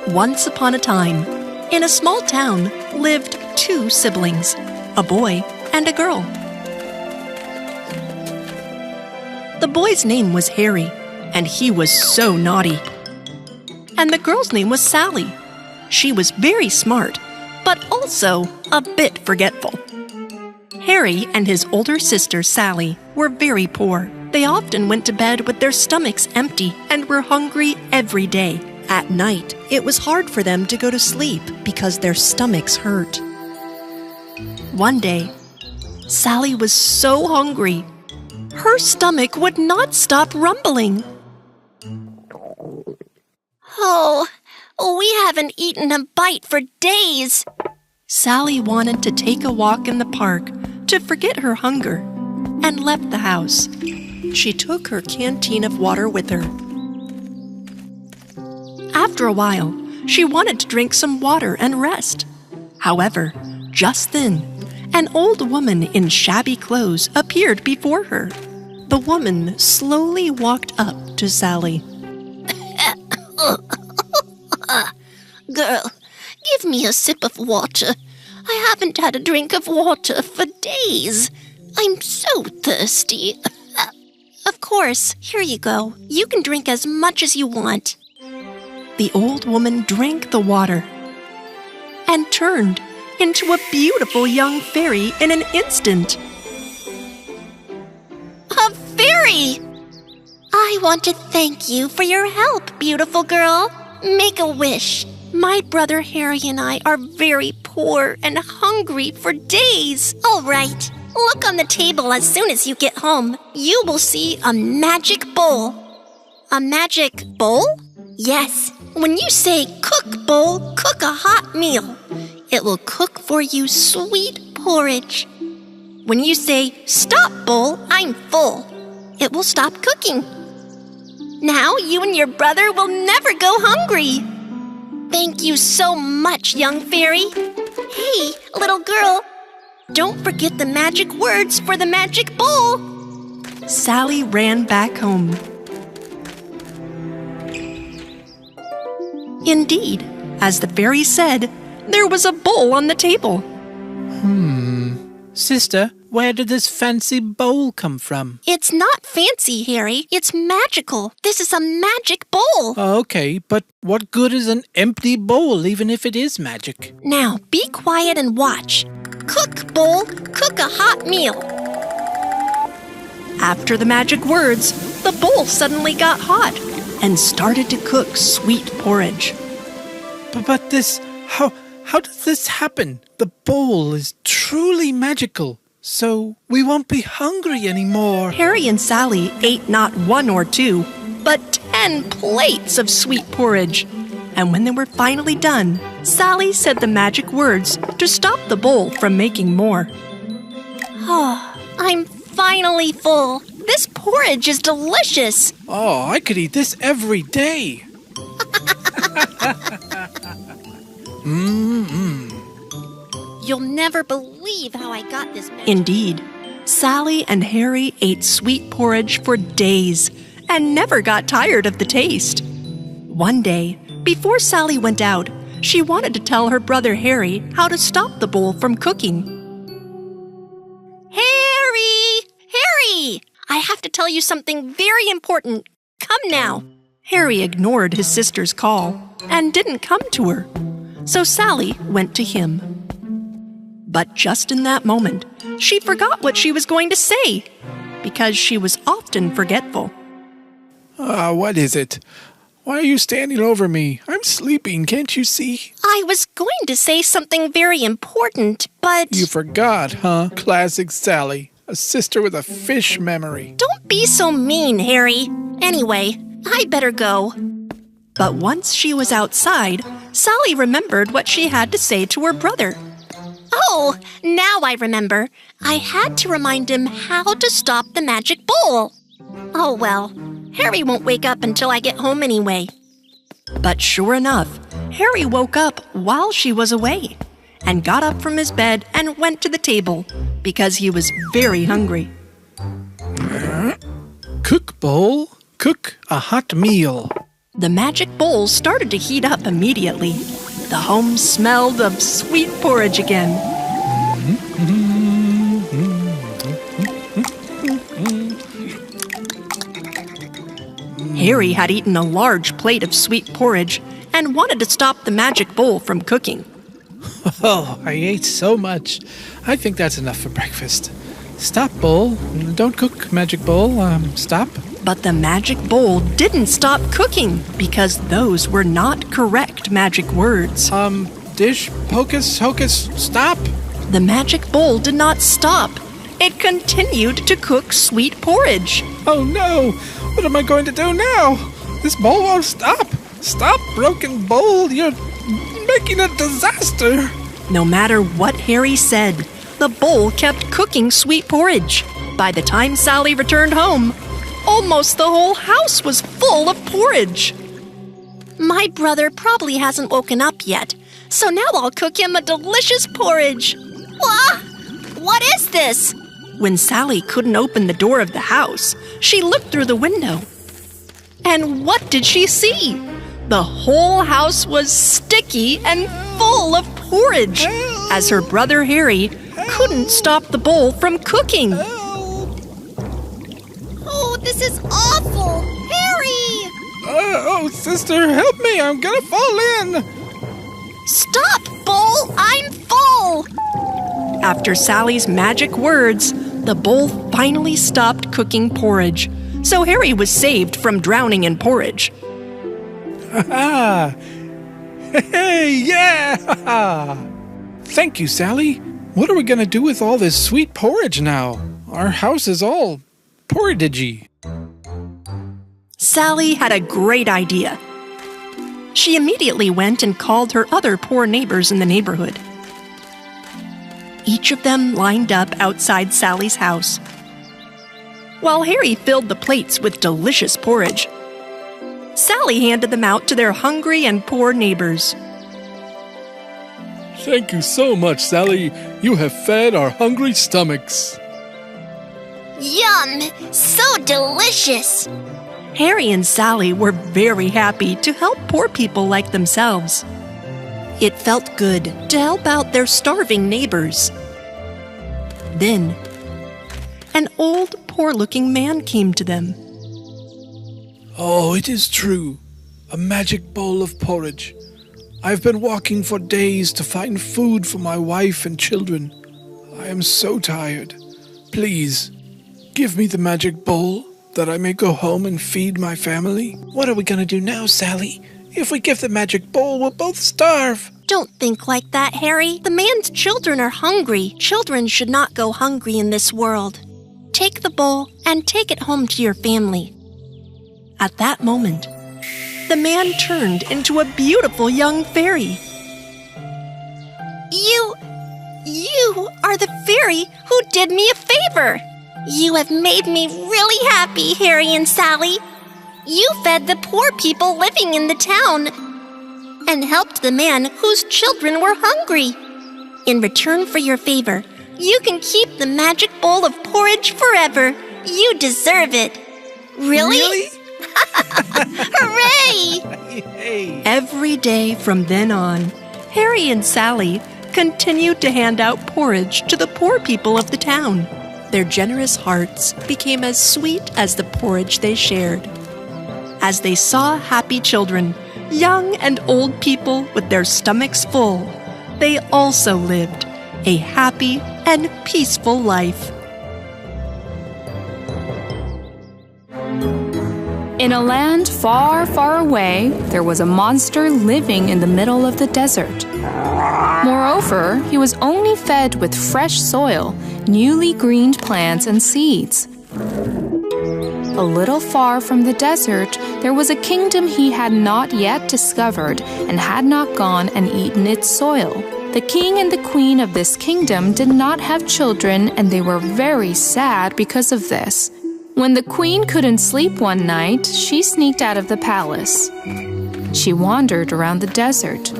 Once upon a time, in a small town, lived two siblings, a boy and a girl. The boy's name was Harry, and he was so naughty. And the girl's name was Sally. She was very smart, but also a bit forgetful. Harry and his older sister Sally were very poor. They often went to bed with their stomachs empty and were hungry every day. At night, it was hard for them to go to sleep because their stomachs hurt. One day, Sally was so hungry, her stomach would not stop rumbling. Oh, we haven't eaten a bite for days. Sally wanted to take a walk in the park to forget her hunger and left the house. She took her canteen of water with her. After a while, she wanted to drink some water and rest. However, just then, an old woman in shabby clothes appeared before her. The woman slowly walked up to Sally. Girl, give me a sip of water. I haven't had a drink of water for days. I'm so thirsty. Of course, here you go. You can drink as much as you want. The old woman drank the water and turned into a beautiful young fairy in an instant. A fairy! I want to thank you for your help, beautiful girl. Make a wish. My brother Harry and I are very poor and hungry for days. All right, look on the table as soon as you get home. You will see a magic bowl. A magic bowl? Yes. When you say cook bowl, cook a hot meal. It will cook for you sweet porridge. When you say stop bowl, I'm full. It will stop cooking. Now you and your brother will never go hungry. Thank you so much, young fairy. Hey, little girl, don't forget the magic words for the magic bowl. Sally ran back home. Indeed, as the fairy said, there was a bowl on the table. Sister, where did this fancy bowl come from? It's not fancy, Harry. It's magical. This is a magic bowl. Okay, but what good is an empty bowl, even if it is magic? Now, be quiet and watch. Cook, bowl, cook a hot meal. After the magic words, the bowl suddenly got hot and started to cook sweet porridge. But this... How does this happen? The bowl is truly magical, so we won't be hungry anymore. Harry and Sally ate not 1 or 2, but 10 plates of sweet porridge. And when they were finally done, Sally said the magic words to stop the bowl from making more. Oh, I'm finally full. This porridge is delicious. Oh, I could eat this every day. You'll never believe how I got this magic. Indeed, Sally and Harry ate sweet porridge for days and never got tired of the taste. One day, before Sally went out, she wanted to tell her brother Harry how to stop the bowl from cooking. Harry! Harry! I have to tell you something very important. Come now. Harry ignored his sister's call and didn't come to her, so Sally went to him. But just in that moment, she forgot what she was going to say, because she was often forgetful. What is it? Why are you standing over me? I'm sleeping, can't you see? I was going to say something very important, but... You forgot, huh? Classic Sally. A sister with a fish memory. Don't be so mean, Harry. Anyway, I better go. But once she was outside, Sally remembered what she had to say to her brother. Oh, now I remember. I had to remind him how to stop the magic bowl. Oh, well, Harry won't wake up until I get home anyway. But sure enough, Harry woke up while she was away and got up from his bed and went to the table because he was very hungry. Cook bowl, cook a hot meal. The magic bowl started to heat up immediately. The home smelled of sweet porridge again. Harry had eaten a large plate of sweet porridge and wanted to stop the magic bowl from cooking. Oh, I ate so much. I think that's enough for breakfast. Stop, bowl. Don't cook, magic bowl. Stop. But the magic bowl didn't stop cooking because those were not correct magic words. Dish, hocus, hocus, stop. The magic bowl did not stop. It continued to cook sweet porridge. Oh no! What am I going to do now? This bowl won't stop. Stop, broken bowl. You're making a disaster. No matter what Harry said, the bowl kept cooking sweet porridge. By the time Sally returned home, almost the whole house was full of porridge. My brother probably hasn't woken up yet, so now I'll cook him a delicious porridge. Wah! What is this? When Sally couldn't open the door of the house, she looked through the window. And what did she see? The whole house was sticky and full of porridge, as her brother Harry couldn't stop the bowl from cooking. Oh, this is awful! Harry! Oh, sister, help me. I'm gonna fall in. Stop, bowl! I'm full! After Sally's magic words, the bowl finally stopped cooking porridge, so Harry was saved from drowning in porridge. Ha! Hey, yeah! Thank you, Sally. What are we gonna do with all this sweet porridge now? Our house is all porridgey. Sally had a great idea. She immediately went and called her other poor neighbors in the neighborhood. Each of them lined up outside Sally's house. While Harry filled the plates with delicious porridge, Sally handed them out to their hungry and poor neighbors. Thank you so much, Sally. You have fed our hungry stomachs. Yum! So delicious! Harry and Sally were very happy to help poor people like themselves. It felt good to help out their starving neighbors. Then, an old, poor-looking man came to them. Oh, it is true. A magic bowl of porridge. I've been walking for days to find food for my wife and children. I am so tired. Please, give me the magic bowl that I may go home and feed my family. What are we going to do now, Sally? If we give the magic bowl, we'll both starve. Don't think like that, Harry. The man's children are hungry. Children should not go hungry in this world. Take the bowl and take it home to your family. At that moment, the man turned into a beautiful young fairy. You are the fairy who did me a favor. You have made me really happy, Harry and Sally. You fed the poor people living in the town and helped the man whose children were hungry. In return for your favor, you can keep the magic bowl of porridge forever. You deserve it. Really? Hooray! Hey. Every day from then on, Harry and Sally continued to hand out porridge to the poor people of the town. Their generous hearts became as sweet as the porridge they shared. As they saw happy children, young and old people with their stomachs full, they also lived a happy and peaceful life. In a land far, far away, there was a monster living in the middle of the desert. Moreover, he was only fed with fresh soil, newly greened plants and seeds. A little far from the desert, there was a kingdom he had not yet discovered and had not gone and eaten its soil. The king and the queen of this kingdom did not have children, and they were very sad because of this. When the queen couldn't sleep one night, she sneaked out of the palace. She wandered around the desert.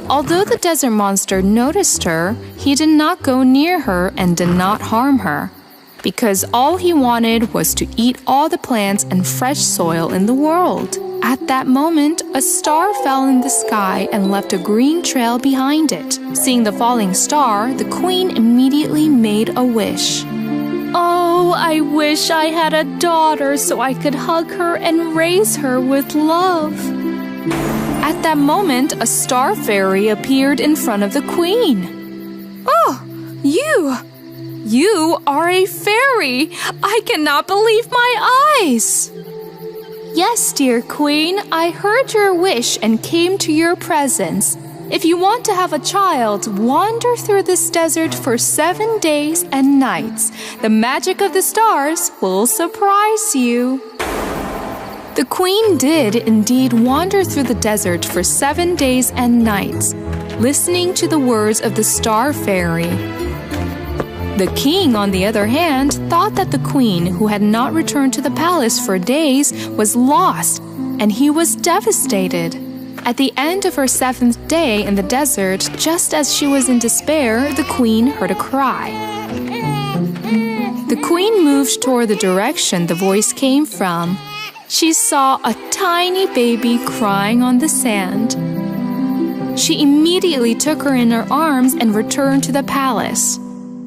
Although the desert monster noticed her, he did not go near her and did not harm her, because all he wanted was to eat all the plants and fresh soil in the world. At that moment, a star fell in the sky and left a green trail behind it. Seeing the falling star, the queen immediately made a wish. Oh, I wish I had a daughter so I could hug her and raise her with love. At that moment, a star fairy appeared in front of the queen. Oh, you are a fairy! I cannot believe my eyes! Yes, dear queen, I heard your wish and came to your presence. If you want to have a child, wander through this desert for 7 days and nights. The magic of the stars will surprise you. The queen did indeed wander through the desert for 7 days and nights, listening to the words of the star fairy. The king, on the other hand, thought that the queen, who had not returned to the palace for days, was lost, and he was devastated. At the end of her 7th day in the desert, just as she was in despair, the queen heard a cry. The queen moved toward the direction the voice came from. She saw a tiny baby crying on the sand. She immediately took her in her arms and returned to the palace.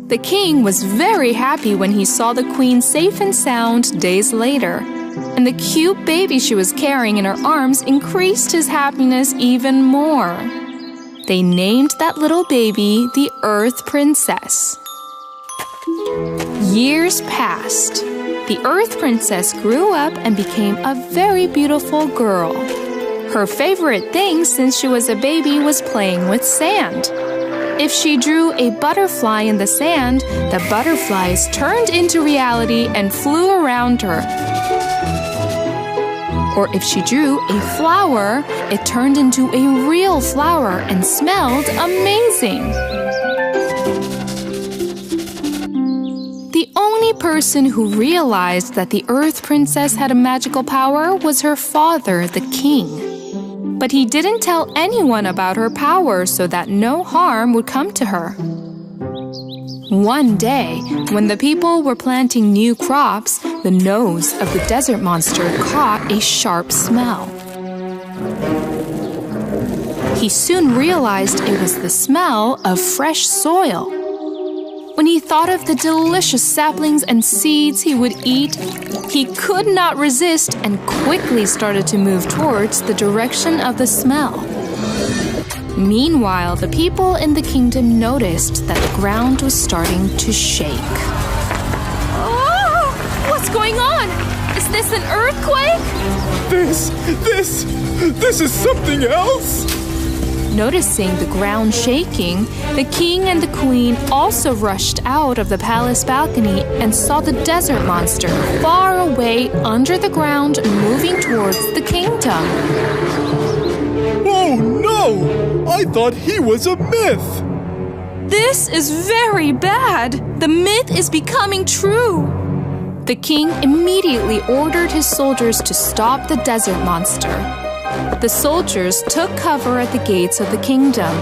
The king was very happy when he saw the queen safe and sound days later, and the cute baby she was carrying in her arms increased his happiness even more. They named that little baby the Earth Princess. Years passed. The Earth Princess grew up and became a very beautiful girl. Her favorite thing since she was a baby was playing with sand. If she drew a butterfly in the sand, the butterflies turned into reality and flew around her. Or if she drew a flower, it turned into a real flower and smelled amazing. The only person who realized that the Earth Princess had a magical power was her father, the king. But he didn't tell anyone about her power so that no harm would come to her. One day, when the people were planting new crops, the nose of the desert monster caught a sharp smell. He soon realized it was the smell of fresh soil. When he thought of the delicious saplings and seeds he would eat, he could not resist and quickly started to move towards the direction of the smell. Meanwhile, the people in the kingdom noticed that the ground was starting to shake. Oh! What's going on? Is this an earthquake? This is something else! Noticing the ground shaking, the king and the queen also rushed out of the palace balcony and saw the desert monster far away under the ground moving towards the kingdom. Oh no! I thought he was a myth! This is very bad! The myth is becoming true! The king immediately ordered his soldiers to stop the desert monster. The soldiers took cover at the gates of the kingdom.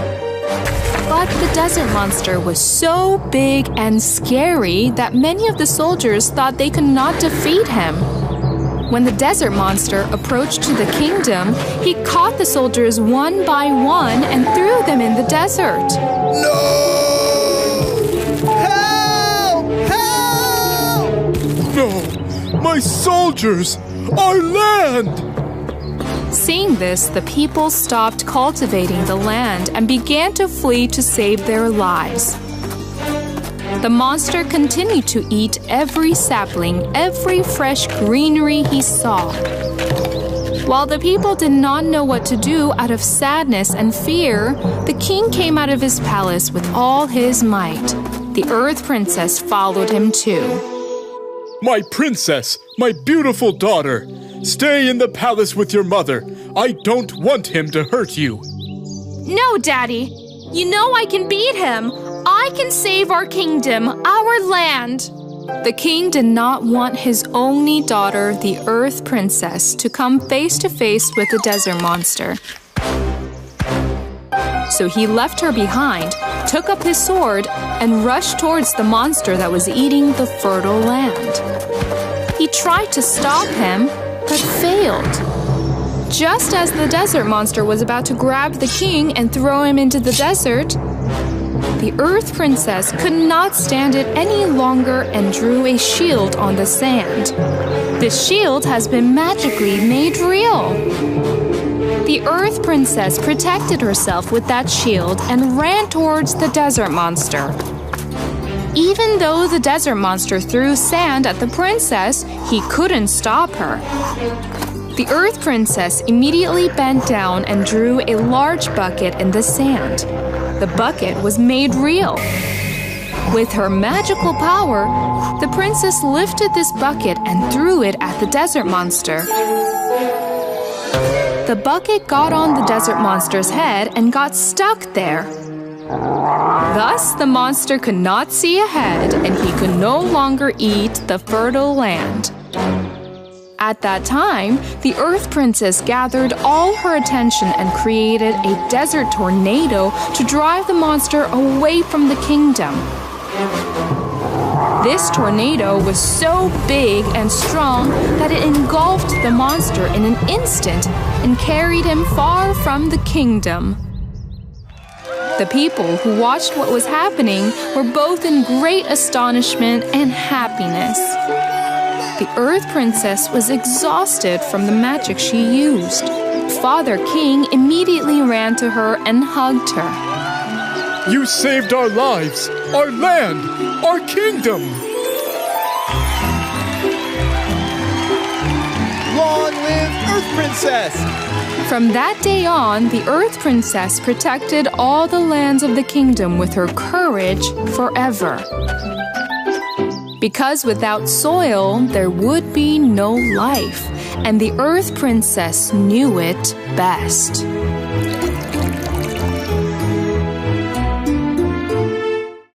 But the desert monster was so big and scary that many of the soldiers thought they could not defeat him. When the desert monster approached to the kingdom, he caught the soldiers one by one and threw them in the desert. No! Help! Help! No! My soldiers! Our land! Seeing this, the people stopped cultivating the land and began to flee to save their lives. The monster continued to eat every sapling, every fresh greenery he saw. While the people did not know what to do out of sadness and fear, the king came out of his palace with all his might. The Earth Princess followed him too. My princess, my beautiful daughter, stay in the palace with your mother. I don't want him to hurt you. No, Daddy. You know I can beat him. I can save our kingdom, our land. The king did not want his only daughter, the Earth Princess, to come face to face with the desert monster. So he left her behind, took up his sword, and rushed towards the monster that was eating the fertile land. He tried to stop him, but failed. Just as the desert monster was about to grab the king and throw him into the desert, the Earth Princess could not stand it any longer and drew a shield on the sand. This shield has been magically made real. The Earth Princess protected herself with that shield and ran towards the desert monster. Even though the desert monster threw sand at the princess, he couldn't stop her. The Earth Princess immediately bent down and drew a large bucket in the sand. The bucket was made real. With her magical power, the princess lifted this bucket and threw it at the desert monster. The bucket got on the desert monster's head and got stuck there. Thus, the monster could not see ahead and he could no longer eat the fertile land. At that time, the Earth Princess gathered all her attention and created a desert tornado to drive the monster away from the kingdom. This tornado was so big and strong that it engulfed the monster in an instant and carried him far from the kingdom. The people who watched what was happening were both in great astonishment and happiness. The Earth Princess was exhausted from the magic she used. Father King immediately ran to her and hugged her. You saved our lives, our land, our kingdom! Long live Earth Princess! From that day on, the Earth Princess protected all the lands of the kingdom with her courage forever. Because without soil, there would be no life, and the Earth Princess knew it best.